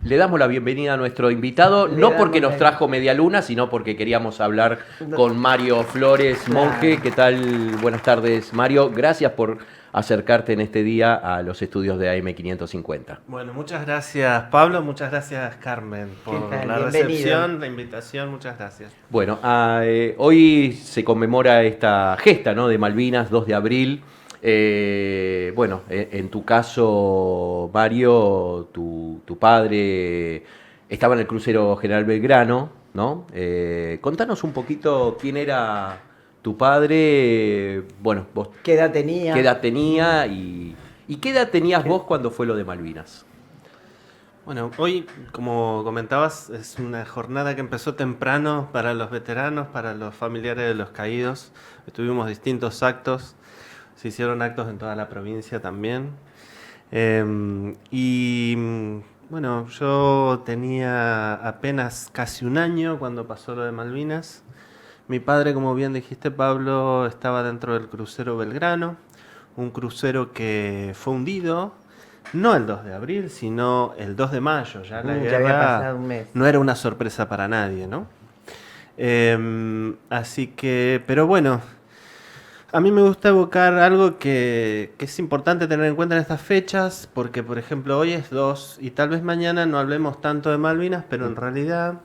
Le damos la bienvenida a nuestro invitado, no porque nos trajo media luna, sino porque queríamos hablar con Mario Flores, monje. ¿Qué tal? Buenas tardes, Mario. Gracias por acercarte en este día a los estudios de AM550. Bueno, muchas gracias, Pablo. Muchas gracias, Carmen, por la recepción, la invitación. Muchas gracias. Bueno, hoy se conmemora esta gesta, ¿no?, de Malvinas, 2 de abril. Bueno, en tu caso, Mario, tu padre estaba en el crucero General Belgrano, ¿no? Contanos un poquito quién era tu padre, bueno, vos, ¿Qué edad tenía? ¿qué edad tenía y qué edad tenías vos cuando fue lo de Malvinas? Bueno, hoy, como comentabas, es una jornada que empezó temprano para los veteranos, para los familiares de los caídos. Tuvimos distintos actos, se hicieron actos en toda la provincia también. Bueno, yo tenía apenas casi un año cuando pasó lo de Malvinas. Mi padre, como bien dijiste, Pablo, estaba dentro del crucero Belgrano, un crucero que fue hundido, no el 2 de abril, sino el 2 de mayo. Ya la guerra había pasado un mes. no era una sorpresa para nadie, ¿no? Así que, pero bueno, a mí me gusta evocar algo que es importante tener en cuenta en estas fechas, porque por ejemplo hoy es 2 y tal vez mañana no hablemos tanto de Malvinas, pero en realidad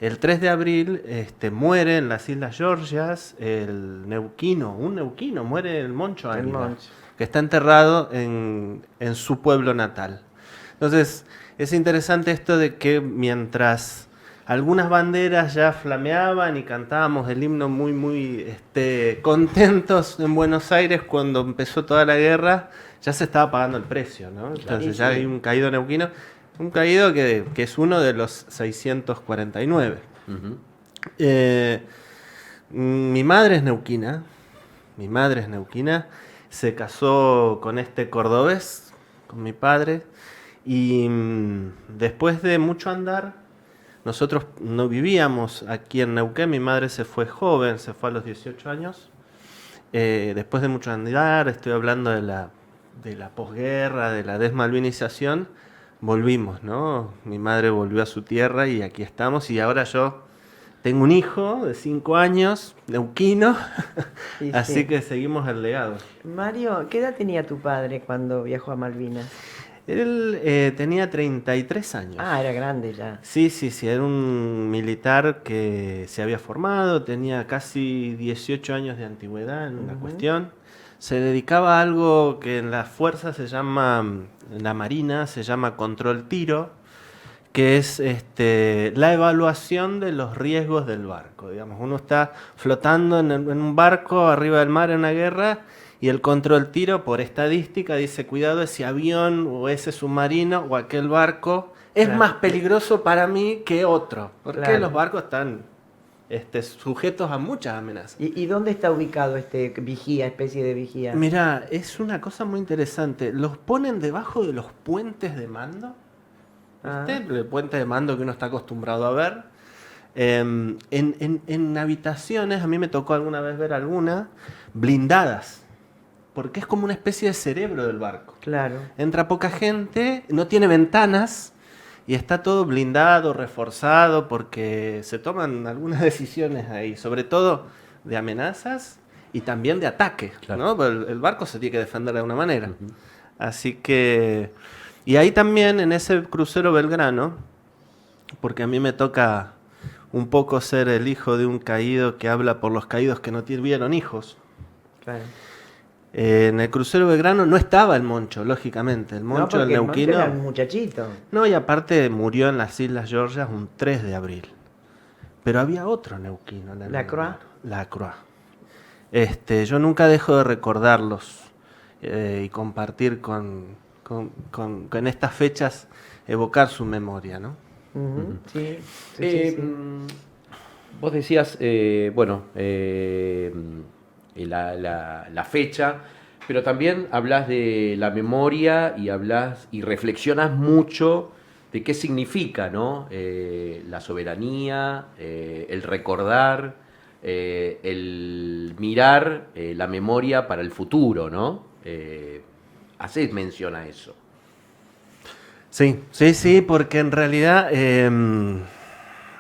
el 3 de abril muere en las Islas Georgias un neuquino, muere el Moncho Águila, que está enterrado en su pueblo natal. Entonces es interesante esto de que mientras algunas banderas ya flameaban y cantábamos el himno muy contentos en Buenos Aires cuando empezó toda la guerra, ya se estaba pagando el precio, ¿no? Entonces ya hay un caído neuquino, un caído que es uno de los 649. Uh-huh. Mi madre es neuquina, se casó con este cordobés, con mi padre, y después de mucho andar, nosotros no vivíamos aquí en Neuquén. Mi madre se fue joven, se fue a los 18 años. Después de mucho andar, estoy hablando de la posguerra, de la desmalvinización, volvimos, ¿no? Mi madre volvió a su tierra y aquí estamos. Y ahora yo tengo un hijo de 5 años, neuquino, Sí, así sí. que seguimos el legado. Mario, ¿qué edad tenía tu padre cuando viajó a Malvinas? Él tenía 33 años. Ah, era grande ya. Sí, era un militar que se había formado, tenía casi 18 años de antigüedad en una cuestión. Se dedicaba a algo que en la fuerza se llama, en la marina se llama control tiro, que es la evaluación de los riesgos del barco. Digamos, uno está flotando en un barco arriba del mar en una guerra y el control tiro, por estadística, dice: cuidado, ese avión o ese submarino o aquel barco es más peligroso para mí que otro, porque los barcos están sujetos a muchas amenazas. ¿Y dónde está ubicado este vigía, especie de vigía? Mirá, es una cosa muy interesante. Los ponen debajo de los puentes de mando. ¿Viste? El puente de mando que uno está acostumbrado a ver. En habitaciones, a mí me tocó alguna vez ver alguna, blindadas. Porque es como una especie de cerebro del barco. Claro. Entra poca gente, no tiene ventanas y está todo blindado, reforzado, porque se toman algunas decisiones ahí, sobre todo de amenazas y también de ataque, Claro. ¿no? El barco se tiene que defender de alguna manera. Uh-huh. Así que... Y ahí también, en ese crucero Belgrano, porque a mí me toca un poco ser el hijo de un caído que habla por los caídos que no tuvieron hijos. Claro. En el crucero Belgrano no estaba el Moncho, lógicamente. El Moncho, no, el neuquino. El Moncho era un muchachito. No, y aparte murió en las Islas Georgias un 3 de abril. Pero había otro neuquino. ¿La Croix? La Croix. Yo nunca dejo de recordarlos y compartir con estas fechas, evocar su memoria, ¿no? Uh-huh. Sí. Vos decías, la fecha, pero también hablas de la memoria y hablas y reflexionas mucho de qué significa, ¿no? La soberanía, el recordar, el mirar la memoria para el futuro, ¿no? Hacés mención a eso. Sí, sí, sí, porque en realidad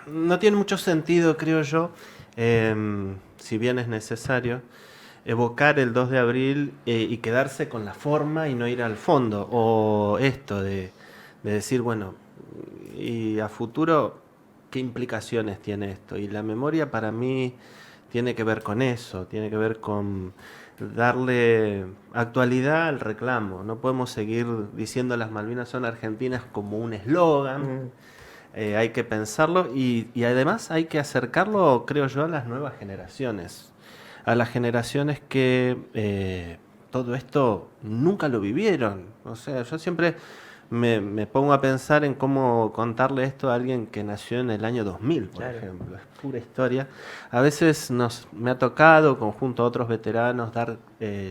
no tiene mucho sentido, creo yo, si bien es necesario, evocar el 2 de abril y quedarse con la forma y no ir al fondo. O esto de decir, bueno, y a futuro, ¿qué implicaciones tiene esto? Y la memoria para mí tiene que ver con eso, tiene que ver con darle actualidad al reclamo. No podemos seguir diciendo las Malvinas son argentinas como un eslogan. Mm. Hay que pensarlo y además hay que acercarlo, creo yo, a las nuevas generaciones. A las generaciones que todo esto nunca lo vivieron. O sea, yo siempre me pongo a pensar en cómo contarle esto a alguien que nació en el año 2000, por Claro. ejemplo. Es pura historia. A veces me ha tocado, conjunto a otros veteranos, dar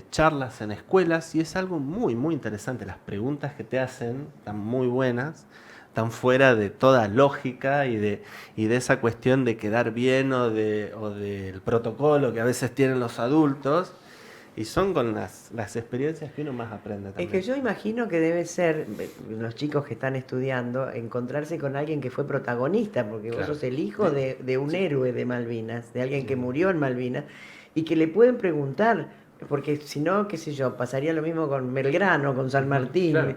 charlas en escuelas y es algo muy, muy interesante. Las preguntas que te hacen están muy buenas, están fuera de toda lógica y de esa cuestión de quedar bien o del protocolo que a veces tienen los adultos. Y son con las experiencias que uno más aprende Es también. que yo imagino que debe ser, los chicos que están estudiando, encontrarse con alguien que fue protagonista, porque vos Claro. sos el hijo de un héroe de Malvinas, de alguien que murió en Malvinas, y que le pueden preguntar, porque si no, qué sé yo, pasaría lo mismo con Belgrano, con San Martín, Claro.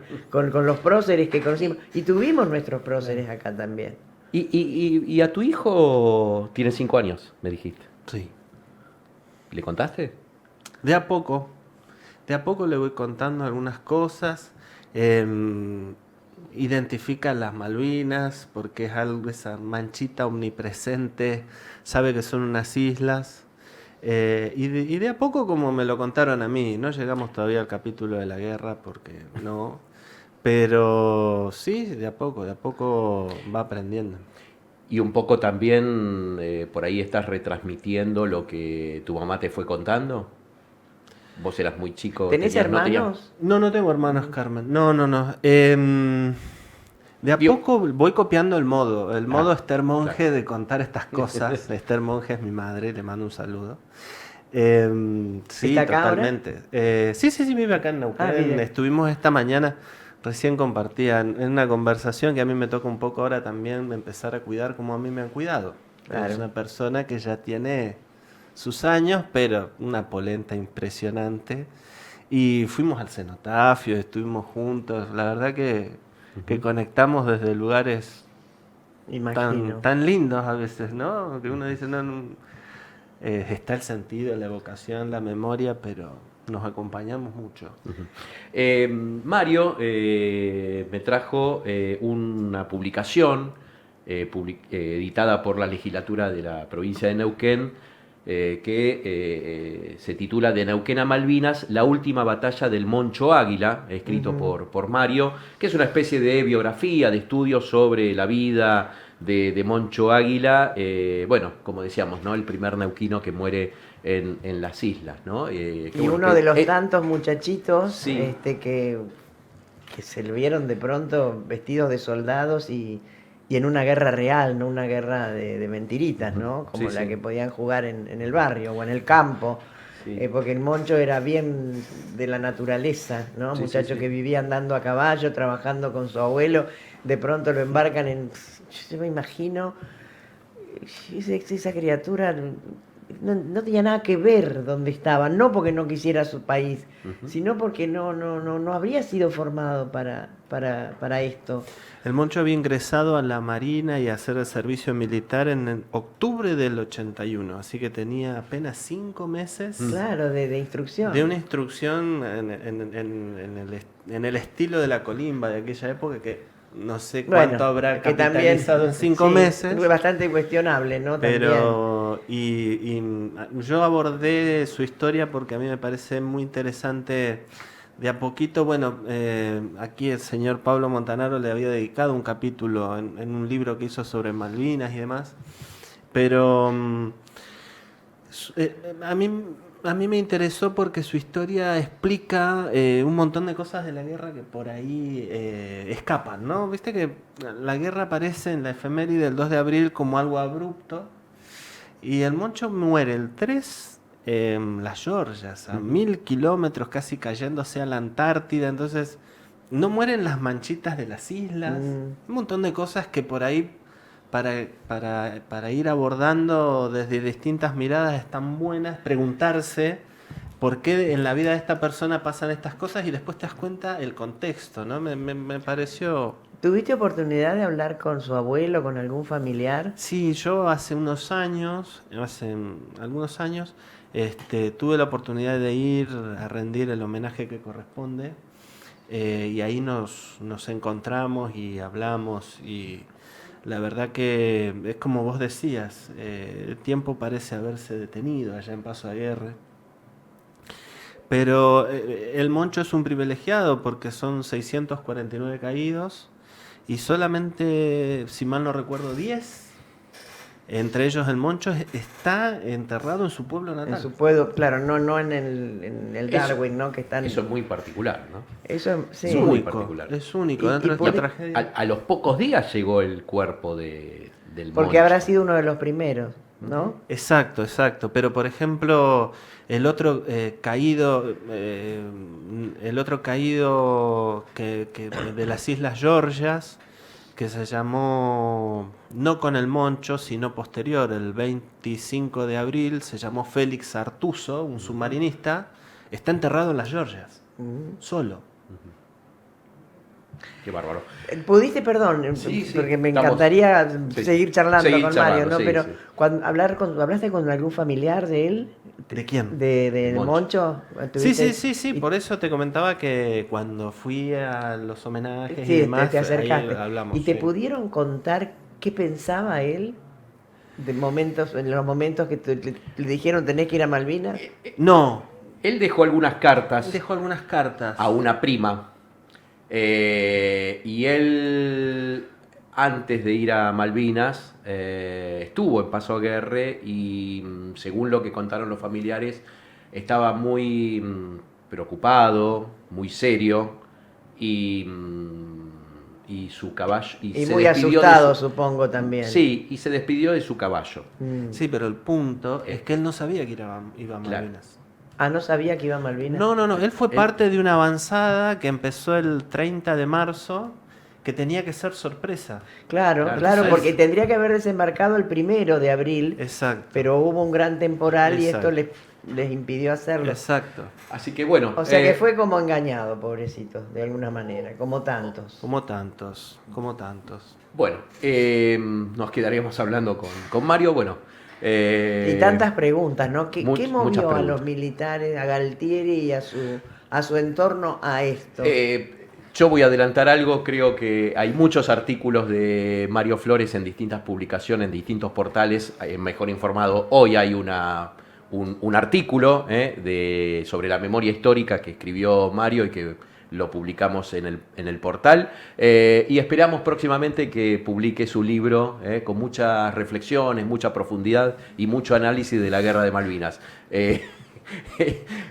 con los próceres que conocimos, y tuvimos nuestros próceres acá también. Y a tu hijo tiene 5 años, me dijiste. Sí. ¿Le contaste? De a poco le voy contando algunas cosas. Identifica las Malvinas porque es algo, esa manchita omnipresente, sabe que son unas islas. Y de a poco, como me lo contaron a mí, no llegamos todavía al capítulo de la guerra porque no. Pero sí, de a poco va aprendiendo. Y un poco también por ahí estás retransmitiendo lo que tu mamá te fue contando. Vos eras muy chico. ¿Tenés no tenías- hermanos? No tengo hermanos, Carmen. No. De a Digo- poco voy copiando el modo Ah, Esther Monge claro. de contar estas cosas. Esther Monge es mi madre, le mando un saludo. Sí, ¿Está acá ahora? totalmente. Sí, vive acá en Neuquén. Ah, bien. Estuvimos esta mañana, recién compartía en una conversación que a mí me toca un poco ahora también empezar a cuidar como a mí me han cuidado. Claro. Es una persona que ya tiene sus años, pero una polenta impresionante. Y fuimos al cenotafio, estuvimos juntos. La verdad que conectamos desde lugares Imagino. tan lindos a veces, ¿no? Que uno dice, está el sentido, la evocación, la memoria, pero nos acompañamos mucho. Mario me trajo una publicación editada por la legislatura de la provincia de Neuquén que se titula De Neuquén a Malvinas, la última batalla del Moncho Águila, escrito por Mario, que es una especie de biografía, de estudio sobre la vida de Moncho Águila, bueno, como decíamos, ¿no? El primer neuquino que muere en las islas, ¿no? Y uno de los tantos muchachitos sí. que se lo vieron de pronto vestidos de soldados y en una guerra real, no una guerra de mentiritas, ¿no? Como Sí, la sí. que podían jugar en el barrio o en el campo. Sí. Porque el Moncho era bien de la naturaleza, ¿no? Sí, Muchacho sí, sí. que vivía andando a caballo, trabajando con su abuelo, de pronto lo embarcan yo me imagino, esa criatura no tenía nada que ver donde estaba, no porque no quisiera su país, sino porque no habría sido formado para esto. El Moncho había ingresado a la Marina y a hacer el servicio militar en octubre del 81, así que tenía apenas 5 meses Claro, de instrucción. de una instrucción en el estilo de la colimba de aquella época que no sé cuánto habrá que también, capitalizado en 5 sí, meses. fue bastante cuestionable, ¿no? Pero y yo abordé su historia porque a mí me parece muy interesante. De a poquito, bueno, aquí el señor Pablo Montanaro le había dedicado un capítulo en un libro que hizo sobre Malvinas y demás. Pero a mí me interesó porque su historia explica un montón de cosas de la guerra que por ahí escapan, ¿no? Viste que la guerra aparece en la efeméride del 2 de abril como algo abrupto y el Moncho muere el 3 en las Georgias, a 1000 kilómetros, casi cayéndose a la Antártida. Entonces no mueren las manchitas de las islas, un montón de cosas que por ahí para ir abordando desde distintas miradas están buenas, preguntarse por qué en la vida de esta persona pasan estas cosas y después te das cuenta el contexto, ¿no? Me pareció... ¿Tuviste oportunidad de hablar con su abuelo, con algún familiar? Sí, yo hace algunos años, tuve la oportunidad de ir a rendir el homenaje que corresponde y ahí nos encontramos y hablamos y la verdad que es como vos decías, el tiempo parece haberse detenido allá en Paso Aguirre. Pero el Moncho es un privilegiado porque son 649 caídos y solamente, si mal no recuerdo, 10, entre ellos el Moncho, está enterrado en su pueblo natal. En su pueblo, claro, no en el Darwin, ¿no? Que están... Eso es muy particular, ¿no? Eso sí. Es muy particular. Es único. Dentro de esta tragedia. A los pocos días llegó el cuerpo del Porque Moncho. habrá sido uno de los primeros, ¿no? Exacto. Pero por ejemplo, el otro caído que de las Islas Georgias, que se llamó no con el Moncho, sino posterior, el 25 de abril, se llamó Félix Artuso, un submarinista, está enterrado en las Georgias, solo. Qué bárbaro. ¿Pudiste, perdón, Sí, porque me estamos- encantaría sí. seguir charlando Seguir con charlando, Mario, ¿no? sí, Pero sí. ¿hablaste con algún familiar de él? ¿De quién? ¿De Moncho. Moncho? Sí, Y- por eso te comentaba que cuando fui a los homenajes y Sí, demás, te acercaste. ahí hablamos. ¿Y te sí. pudieron contar qué pensaba él en los momentos que le dijeron tenés que ir a Malvinas? No, Él dejó algunas cartas dejó algunas cartas. a una prima y él, antes de ir a Malvinas, estuvo en Paso Aguirre y según lo que contaron los familiares, estaba muy preocupado, muy serio y su caballo... Y se muy despidió de asustado, su- supongo, también. Sí, y se despidió de su caballo. Sí, pero el punto es que él no sabía que iba a Claro. Malvinas. Ah, ¿no sabía que iba a Malvinas? No, él fue parte de una avanzada que empezó el 30 de marzo, que tenía que ser sorpresa. Claro, Claro, claro, entonces- porque tendría que haber desembarcado el 1 de abril, Exacto. pero hubo un gran temporal y esto Exacto. les impidió hacerlo. Exacto. Así que bueno... O sea que fue como engañado, pobrecito, de alguna manera, como tantos. Como tantos. Bueno, nos quedaríamos hablando con Mario. Bueno, Y tantas preguntas, ¿no? ¿Qué muchas movió a preguntas. los militares, a Galtieri y a su entorno a esto? Yo voy a adelantar algo, creo que hay muchos artículos de Mario Flores en distintas publicaciones, en distintos portales, en Mejor Informado. Hoy hay un artículo sobre la memoria histórica que escribió Mario y que lo publicamos en el portal. Y esperamos próximamente que publique su libro con muchas reflexiones, mucha profundidad y mucho análisis de la Guerra de Malvinas.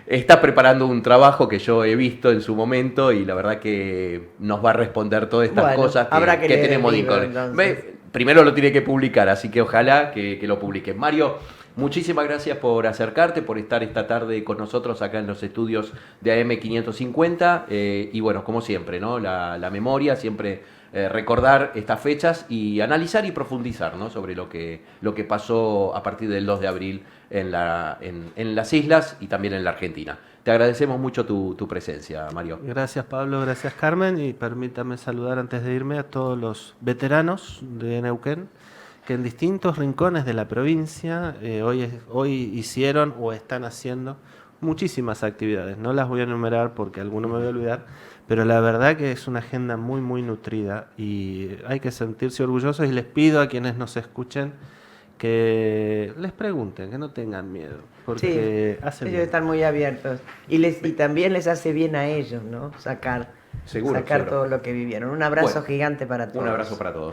Está preparando un trabajo que yo he visto en su momento y la verdad que nos va a responder todas estas Bueno, cosas habrá que leer tenemos el de libro, incógnita. entonces. Primero lo tiene que publicar, así que ojalá que lo publique. Mario, muchísimas gracias por acercarte, por estar esta tarde con nosotros acá en los estudios de AM550 y bueno, como siempre, ¿no? La memoria, siempre recordar estas fechas y analizar y profundizar, ¿no? Sobre lo que pasó a partir del 2 de abril en las islas y también en la Argentina. Te agradecemos mucho tu presencia, Mario. Gracias Pablo, gracias Carmen y permítame saludar antes de irme a todos los de Neuquén que en distintos rincones de la provincia hoy hicieron o están haciendo muchísimas actividades. No las voy a enumerar porque alguno me voy a olvidar, pero la verdad que es una agenda muy muy nutrida y hay que sentirse orgullosos y les pido a quienes nos escuchen que les pregunten, que no tengan miedo, porque hacen ellos bien. están muy abiertos y también les hace bien a ellos, ¿no? Sacar Seguro. todo lo que vivieron. Un abrazo Bueno, gigante para todos. Un abrazo para todos.